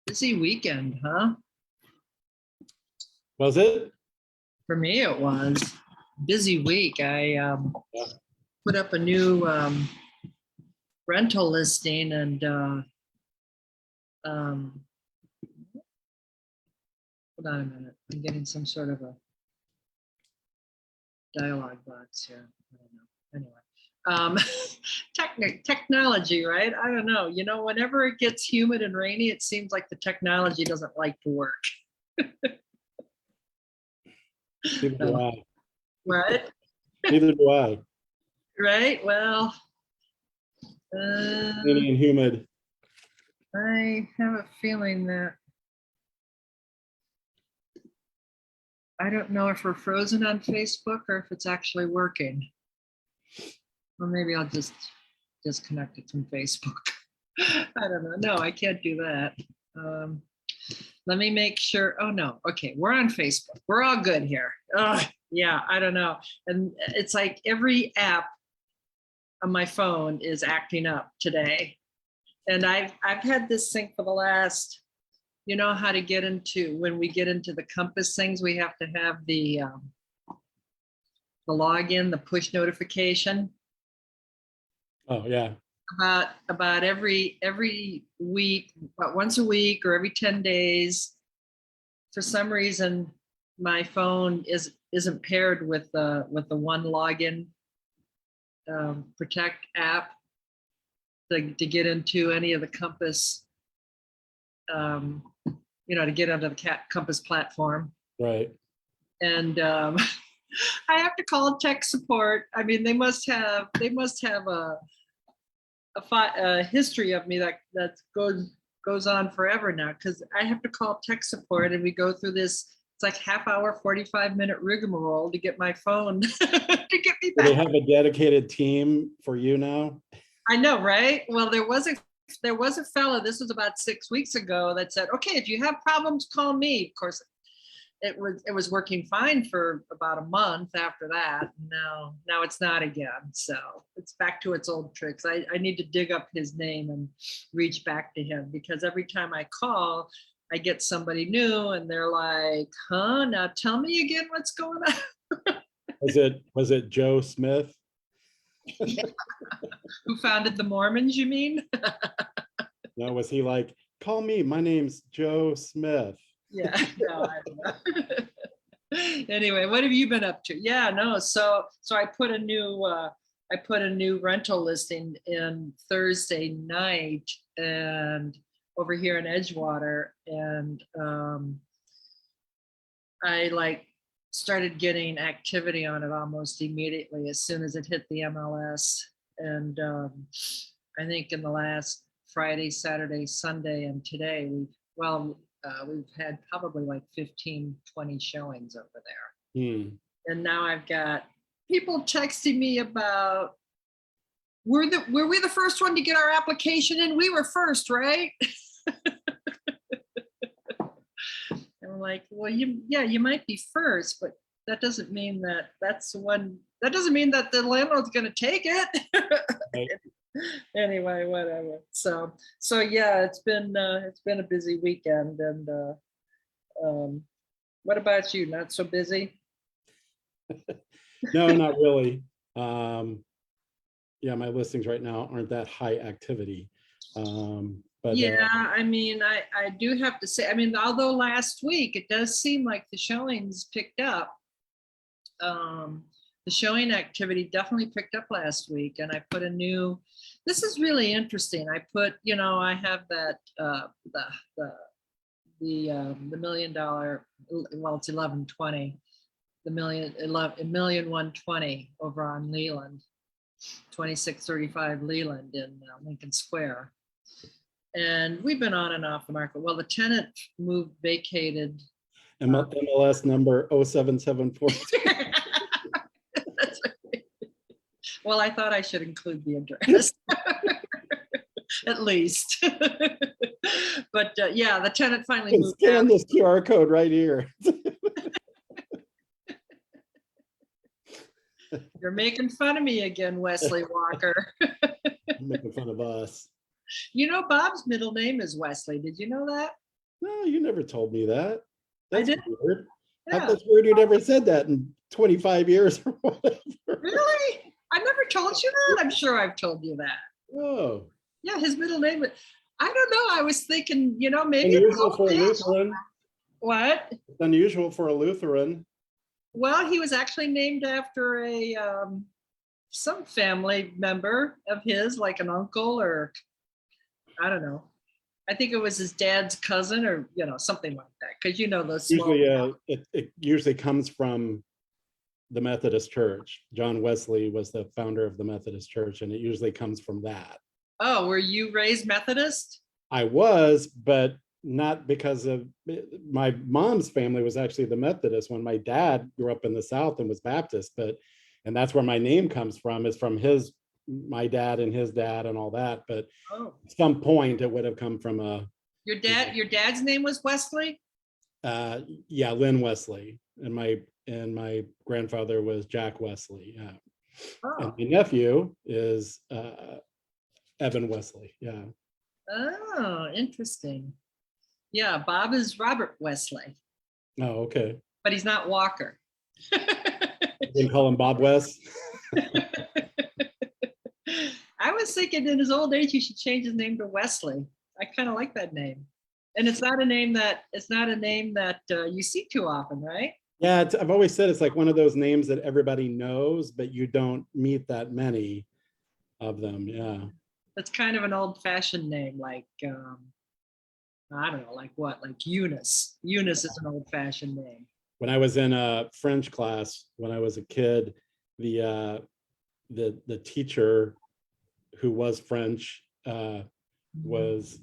Busy weekend, huh? Was it? For me, it was busy week. I Yeah. put up a new rental listing and um, hold on a minute. I'm getting some sort of a dialogue box here. I don't know. Anyway, um, technology, right? I don't know. Whenever it gets humid and rainy, it seems like the technology doesn't like to work. Neither do I. Right? Neither do I. Right? Well, Rainy and humid. I have a feeling that I don't know if we're frozen on Facebook or if it's actually working. Or maybe I'll just disconnect it from Facebook. I don't know. No, I can't do that. Um, Let me make sure. Oh, no. Okay, we're on Facebook. We're all good here. Yeah, I don't know. And it's like every app on my phone is acting up today. And I've had this thing for the last, how to get into, when we get into the Compass things, we have to have the login, the push notification. Oh yeah. About every week, about once a week or every 10 days. For some reason, my phone isn't paired with the one login protect app to get into any of the Compass, to get onto the Compass platform. Right. And I have to call tech support. I mean, they must have a history of me that goes on forever now, because I have to call tech support and we go through this. It's like half hour, 45-minute rigmarole to get my phone to get me Do they back. have a dedicated team for you now? I know, right? Well, there was a fellow, this was about 6 weeks ago, that said, okay, if you have problems, call me. Of course, it was working fine for about a month after that. Now it's not again. So it's back to its old tricks. I need to dig up his name and reach back to him, because every time I call, I get somebody new and they're like, huh, now tell me again what's going on. Was it Joe Smith? Who founded the Mormons, you mean? No, was he like, call me, my name's Joe Smith? Yeah, no, I don't know. Anyway, what have you been up to? Yeah, no. So I put a new rental listing in Thursday night and over here in Edgewater, and I started getting activity on it almost immediately as soon as it hit the MLS. And I think in the last Friday, Saturday, Sunday, and today, we've had probably like 15, 20 showings over there. And now I've got people texting me about, were we the first one to get our application in? We were first, right? And I'm like, well, you might be first, but that doesn't mean that that's the one. That doesn't mean that the landlord's going to take it. Right. Anyway, whatever. So yeah, it's been a busy weekend. And what about you? Not so busy? No, not really. Yeah, my listings right now aren't that high activity. But yeah, I mean, I do have to say, I mean, although last week it does seem like the showings picked up. The showing activity definitely picked up last week, and I put this is really interesting. I put, I have that the $1 million, well, it's 1120, the million 120 over on Leland, 2635 Leland in Lincoln Square. And we've been on and off the market. Well, the tenant vacated. MLS number 07742. That's right. Well, I thought I should include the address. At least. But yeah, the tenant finally moved Scan out. this QR code right here. You're making fun of me again, Wesley Walker. Making fun of us. Bob's middle name is Wesley. Did you know that? No, you never told me that. I That's did. weird. Yeah. That's weird. You never said that in 25 years or whatever. Really? I never told you that. I'm sure I've told you that. Oh, Yeah, his middle name. I don't know. I was thinking, maybe it was unusual old for a fashioned. Lutheran. What? It's unusual for a Lutheran. Well, he was actually named after some family member of his, like an uncle, or I don't know. I think it was his dad's cousin, or something like that. Because those small. Usually, it usually comes from the Methodist Church. John Wesley was the founder of the Methodist Church, and it usually comes from that. Oh, were you raised Methodist? I was, but not because of my mom's family was actually the Methodist. When my dad grew up in the South and was Baptist, and that's where my name comes from, is from my dad and his dad and all that. But Oh, at some point it would have come from your dad's name was Wesley? yeah, Lynn Wesley, and my grandfather was Jack Wesley. Yeah. And Oh. my nephew is Evan Wesley. Yeah. Oh, interesting. Yeah, Bob is Robert Wesley, Oh, okay. but he's not Walker. You can call him Bob West. I was thinking in his old age he should change his name to Wesley. I kind of like that name, and it's not a name that you see too often, right? Yeah, I've always said it's like one of those names that everybody knows, but you don't meet that many of them. Yeah. That's kind of an old-fashioned name, like I don't know, like what, like Eunice. Eunice is an old-fashioned name. When I was in a French class when I was a kid, the teacher who was French was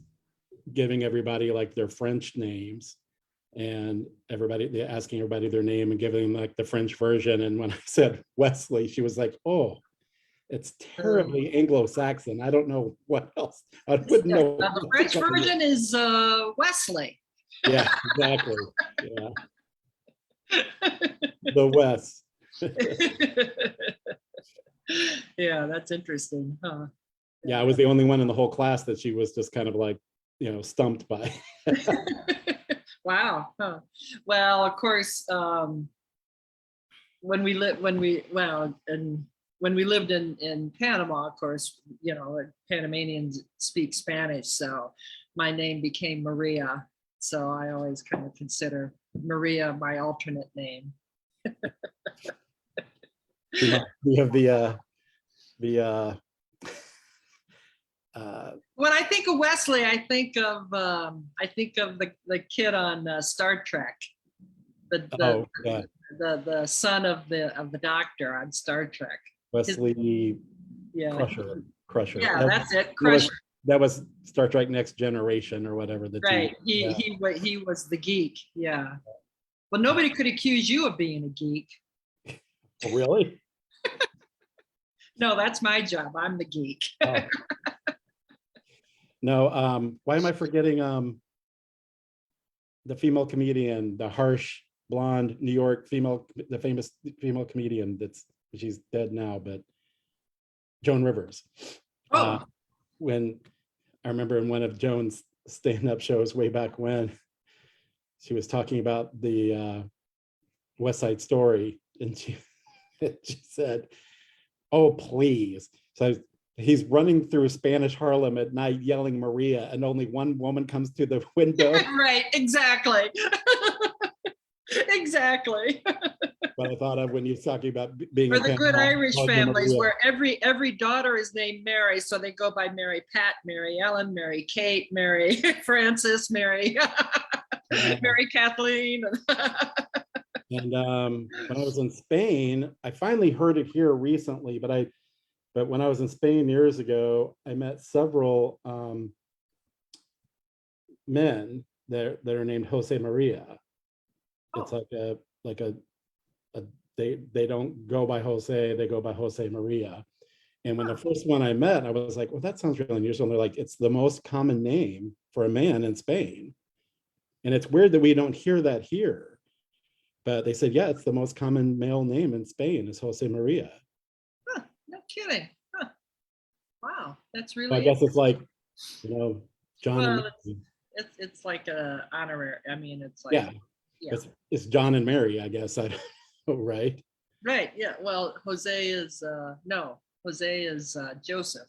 giving everybody like their French names, and asking everybody their name and giving them like the French version. And when I said Wesley, she was like, "Oh, it's terribly Anglo-Saxon. I don't know what else. I wouldn't know." The French version is Wesley. Yeah, exactly. Yeah. The West. Yeah, that's interesting, huh? Yeah, I was the only one in the whole class that she was just kind of like, stumped by. Wow. Huh. Well, of course, when we lived in Panama, of course, Panamanians speak Spanish, so my name became Maria. So I always kind of consider Maria my alternate name. We have the When I think of Wesley, I think of the kid on Star Trek, oh yeah, the son of the doctor on Star Trek. Wesley Yeah, Crusher. yeah, that's it. Crusher. That was Star Trek Next Generation or whatever. Right. He was the geek. Yeah. Well, nobody could accuse you of being a geek. Oh, really? No, that's my job. I'm the geek. Oh. No, why am I forgetting the female comedian, the harsh blonde New York the famous female comedian she's dead now, but Joan Rivers. Oh. When I remember in one of Joan's stand-up shows way back when, she was talking about the West Side Story, and she said, "Oh, please." So he's running through Spanish Harlem at night yelling Maria, and only one woman comes to the window. Right, exactly. Exactly. What I thought of when you're talking about being For the good Irish families, Maria. where every daughter is named Mary, so they go by Mary Pat, Mary Ellen, Mary Kate, Mary Frances, Mary Mary Kathleen. And when I was in Spain, I finally heard it here recently, but when I was in Spain years ago, I met several men that are named Jose Maria. It's like a they don't go by Jose, they go by Jose Maria. And when the first one I met, I was like, well, that sounds really unusual. And they're like, it's the most common name for a man in Spain. And it's weird that we don't hear that here. But they said, yeah, it's the most common male name in Spain is Jose Maria. Huh, no kidding. Huh. Wow, that's So I really guess it's like, John. well, It's like a honorary. I mean, it's like, Yeah, yeah, it's John and Mary, I guess. I don't know, right? right. Yeah. Well, Jose is no, Jose is Joseph.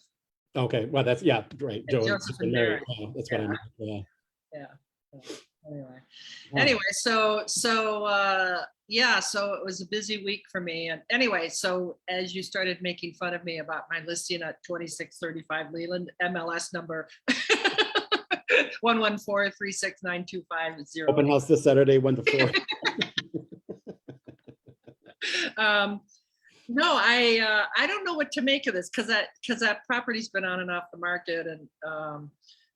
Okay, well, that's, yeah, right, And Joe Joseph and and Mary. Mary. Yeah, that's what I Yeah, meant. Yeah. yeah. So, anyway, Huh. yeah, so it was a busy week for me. And anyway, so as you started making fun of me about my listing at 2635 Leland, MLS number 114369250. Open house this Saturday, 1 to 4. Um, no, I don't know what to make of this because that property's been on and off the market, and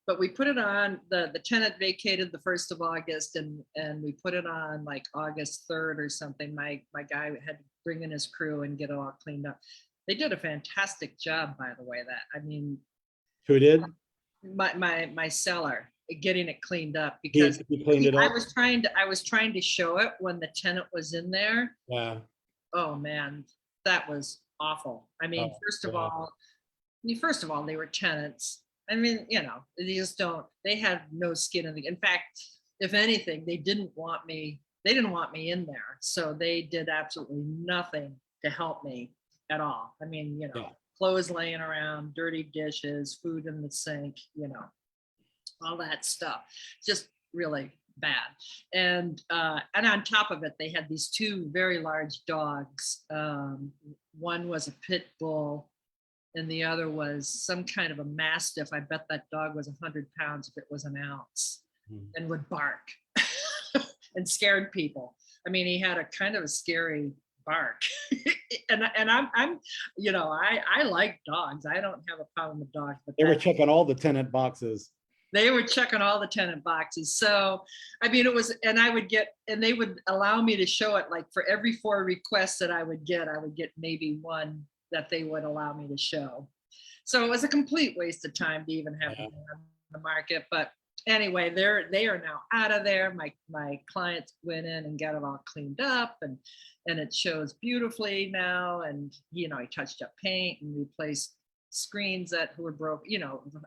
but we put it on, the tenant vacated the 1st of August, and we put it on like August 3rd or something. My guy had to bring in his crew and get it all cleaned up. They did a fantastic job, by the way. That, I mean, Who did? my seller, getting it cleaned up, He, because he cleaned it I up? was trying to show it when the tenant was in there. Yeah. Oh man, that was awful. I mean, Oh, yeah. first of all, they were tenants. I mean, they just don't, they had no skin in the, in fact, if anything, they didn't want me in there. So they did absolutely nothing to help me at all. I mean, Yeah. clothes laying around, dirty dishes, food in the sink, all that stuff. Just really bad. And on top of it, they had these 2 very large dogs. One was a pit bull, and the other was some kind of a mastiff. I bet that dog was 100 pounds if it was an ounce, and would bark and scared people. I mean, he had a kind of a scary bark. and I'm I like dogs. I don't have a problem with dogs, but They were checking all the tenant boxes. they were checking all the tenant boxes. So, I mean, it was, and they would allow me to show it, like for every 4 requests that I would get maybe 1 that they would allow me to show. So it was a complete waste of time to even have them on the market. But anyway, they are now out of there. My clients went in and got it all cleaned up, and it shows beautifully now. And he touched up paint and replaced screens that were broke,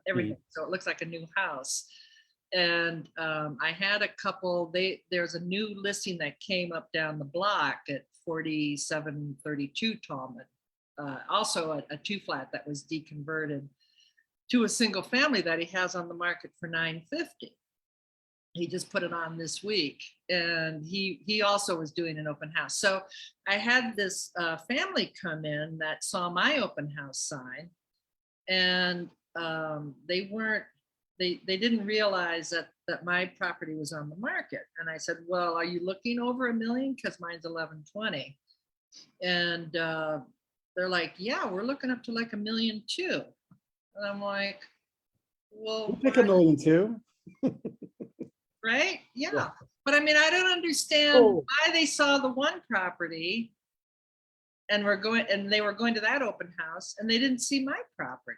everything. So it looks like a new house. And I had a couple, there's a new listing that came up down the block at 4732 Tallman. Also a 2-flat that was deconverted to a single family that he has on the market for $950. He just put it on this week, and he also was doing an open house. So I had this family come in that saw my open house sign, and they didn't realize that my property was on the market. And I said, well, are you looking over $1 million? Because mine's 1120. And they're like, yeah, we're looking up to like $1.2 million. And I'm like, well, We'll pick $1 million too. right? Yeah. Yeah. But I mean, I don't understand why they saw the one property and they were going to that open house, and they didn't see my property.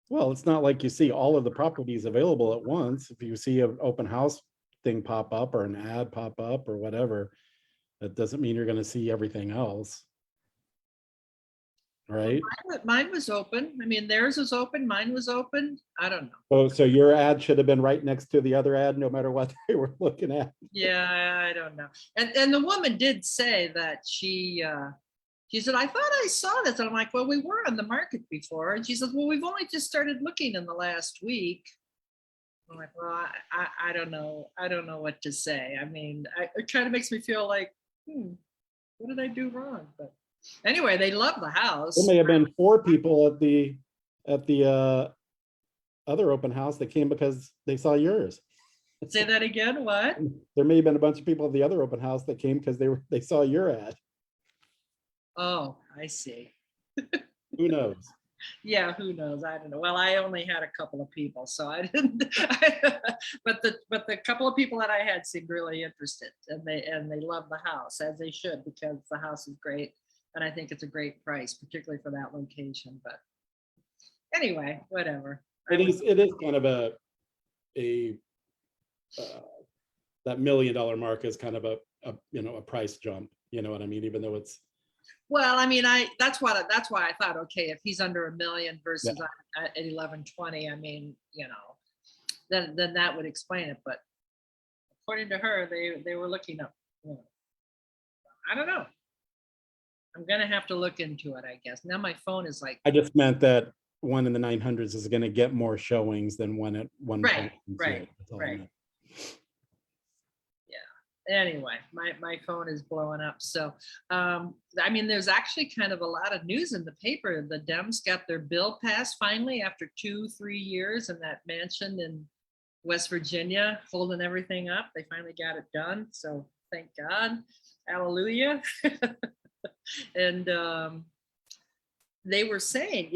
Well, it's not like you see all of the properties available at once. If you see an open house thing pop up or an ad pop up or whatever, that doesn't mean you're going to see everything else. Right? Mine was open. I mean, theirs was open. Mine was open. I don't know. Oh, so your ad should have been right next to the other ad, no matter what they were looking at. Yeah, I don't know. And the woman did say that she said, I thought I saw this. And I'm like, well, we were on the market before. And she says, well, we've only just started looking in the last week. I'm like, well, I don't know. I don't know what to say. I mean, it kind of makes me feel like, what did I do wrong? But anyway, they love the house. There may have been 4 people at the other open house that came because they saw yours. Say that again. What? There may have been a bunch of people at the other open house that came because they saw your ad. Oh, I see. Who knows? Yeah, who knows? I don't know. Well, I only had a couple of people, so I didn't. But the couple of people that I had seemed really interested, and they love the house, as they should, because the house is great, and I think it's a great price, particularly for that location. But anyway, whatever. It is kind of a that $1 million mark is kind of a price jump. You know what I mean? Even though it's. Well, I mean, that's why I thought, okay, if he's under $1 million versus at 1120, I mean, then that would explain it. But according to her, they were looking up. You know, I don't know. I'm gonna have to look into it, I guess. Now my phone is like, I just meant that one in the 900s is going to get more showings than one at one. right, point. right, That's all I right. meant. Anyway, my phone is blowing up. So, I mean, there's actually kind of a lot of news in the paper. The Dems got their bill passed finally after 2-3 years in that mansion in West Virginia, holding everything up. They finally got it done. So thank God. Hallelujah. And they were saying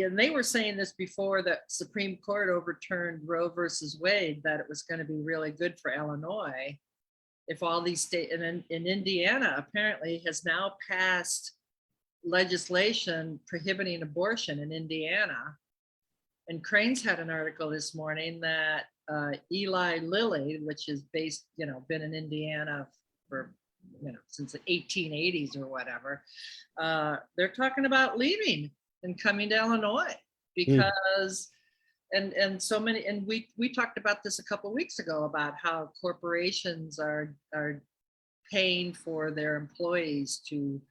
this before the Supreme Court overturned Roe versus Wade, that it was going to be really good for Illinois. If all these states, and in Indiana apparently has now passed legislation prohibiting abortion in Indiana. And Cranes had an article this morning that Eli Lilly, which is based, been in Indiana for, since the 1880s or whatever, they're talking about leaving and coming to Illinois because and so many, and we talked about this a couple of weeks ago about how corporations are paying for their employees to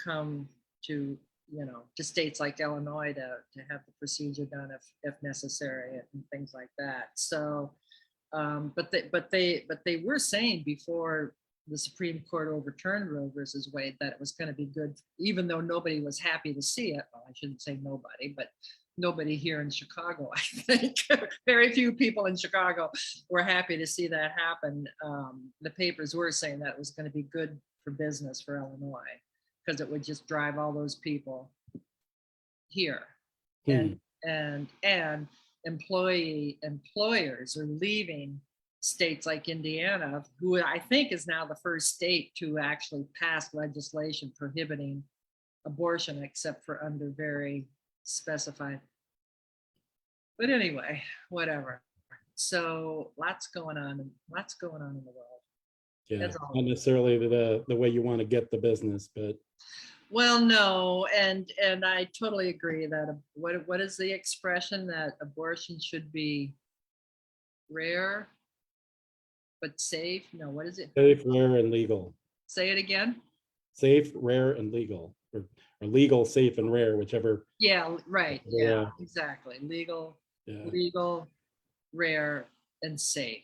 come to to states like Illinois to have the procedure done if necessary and things like that. So but they were saying before the Supreme Court overturned Roe versus Wade that it was going to be good, even though nobody was happy to see it. Well, I shouldn't say nobody, but nobody here in Chicago, I think. Very few people in Chicago were happy to see that happen. The papers were saying that it was going to be good for business for Illinois because it would just drive all those people here. And employers are leaving states like Indiana, who I think is now the first state to actually pass legislation prohibiting abortion, except for under very specified. But anyway, whatever. So lots going on in the world. Yeah, not necessarily the way you want to get the business, but well, no, and I totally agree that what is the expression that abortion should be rare but safe? No, what is it? Safe, rare, and legal. Say it again. Safe, rare, and legal, or legal, safe, and rare, whichever. Yeah, right. Yeah, exactly. Legal, rare, and safe.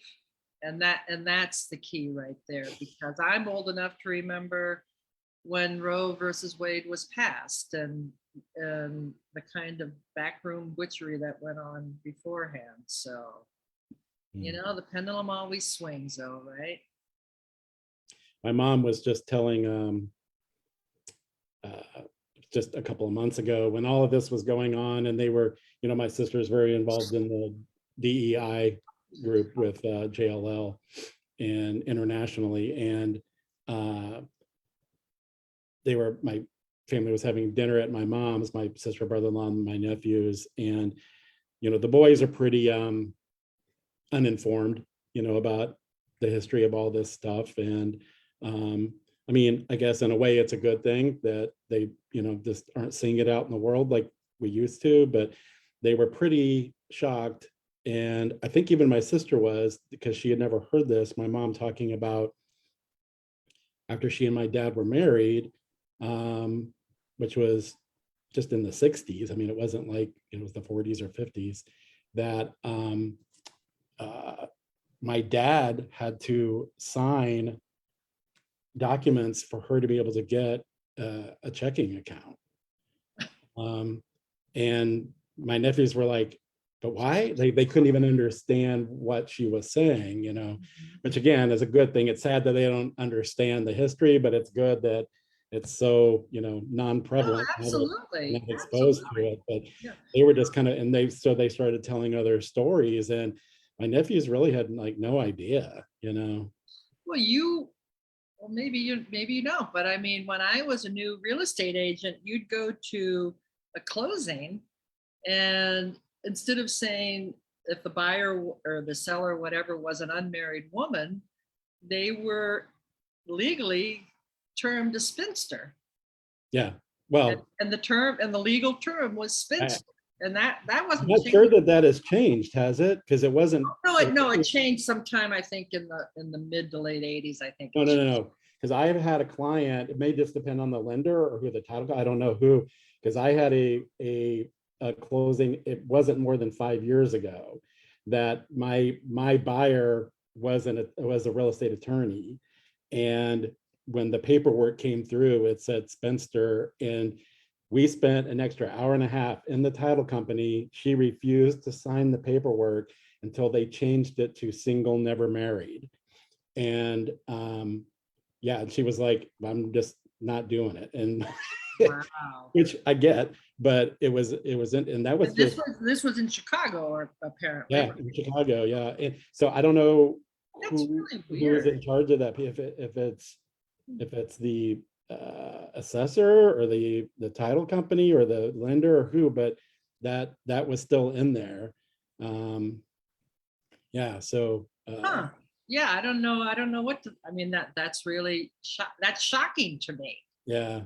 And that's the key right there, because I'm old enough to remember when Roe versus Wade was passed and the kind of backroom witchery that went on beforehand. So, the pendulum always swings, though, right? My mom was just telling just a couple of months ago when all of this was going on, and they were, my sister's very involved in the DEI group with JLL and internationally, and my family was having dinner at my mom's, my sister, brother-in-law, and my nephews, and the boys are pretty uninformed about the history of all this stuff. And I mean, I guess in a way it's a good thing that they just aren't seeing it out in the world like we used to, but they were pretty shocked. And I think even my sister was, because she had never heard this, my mom talking about after she and my dad were married, which was just in the 60s. I mean, it wasn't like it was the 40s or 50s, that my dad had to sign documents for her to be able to get a checking account. And my nephews were like, but why? They couldn't even understand what she was saying, which again is a good thing. It's sad that they don't understand the history, but it's good that it's so, non-prevalent. Oh, absolutely. Not exposed to it. But they were just kind of, and they started telling other stories, and my nephews really had like no idea, Well, maybe you don't, but I mean, when I was a new real estate agent, you'd go to a closing, and instead of saying if the buyer or the seller or whatever was an unmarried woman, they were legally termed a spinster. Yeah. Well, and the legal term was spinster. And that I'm wasn't not sure changed. that has changed, has it? Because it wasn't. No, it changed sometime, I think, in the mid to late 80s, I think. No. Because I have had a client, it may just depend on the lender or who the title, I don't know who, because I had a closing, it wasn't more than 5 years ago, that my buyer was a real estate attorney. And when the paperwork came through, it said spinster, and we spent an extra hour and a half in the title company. She refused to sign the paperwork until they changed it to single, never married. And yeah, and she was like, I'm just not doing it. And Wow. which I get, but it was and that was And just, this was in Chicago, or apparently. yeah, in Chicago, yeah. And so I don't know That's who really is in weird. charge of that, if it's the assessor or the title company or the lender or who, but that was still in there. Yeah, so Huh. Yeah, I don't know. I don't know what to, I mean, that's really that's shocking to me, yeah.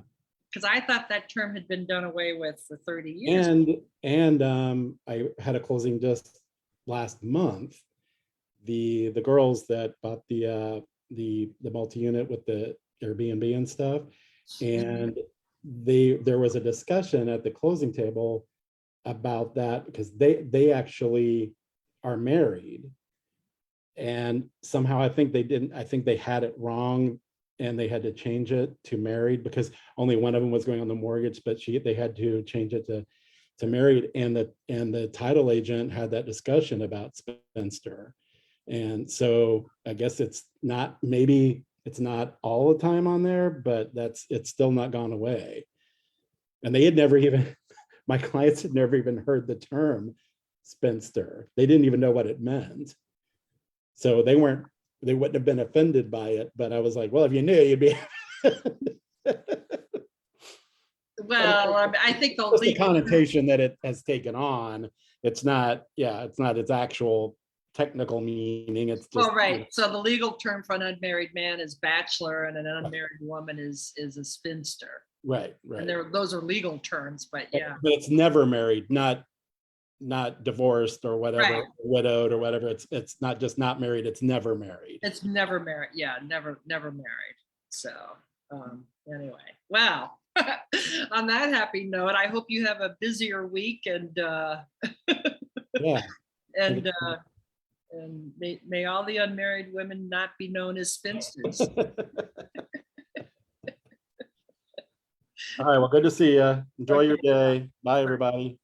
because I thought that term had been done away with for 30 years. And I had a closing just last month. The girls that bought the multi-unit with the Airbnb and stuff, and there was a discussion at the closing table about that, because they actually are married, and somehow I think they had it wrong, and they had to change it to married, because only one of them was going on the mortgage, but they had to change it to married, and the title agent had that discussion about spinster. And so I guess maybe it's not all the time on there, but it's still not gone away. And they had never even, my clients had never even heard the term spinster. They didn't even know what it meant. So they wouldn't have been offended by it. But I was like, well, if you knew, you'd be. Well, I think the Just the legal, connotation that it has taken on. It's not its actual technical meaning. It's just, oh, right. So the legal term for an unmarried man is bachelor, and an unmarried woman is a spinster. right. And those are legal terms, but yeah. But it's never married, not divorced or whatever, Right. widowed or whatever. It's not just not married, it's never married. It's never married. Yeah, never married. So anyway, well, on that happy note, I hope you have a busier week, and Yeah. and may all the unmarried women not be known as spinsters. All right, well, good to see you. Enjoy your day. Bye, everybody.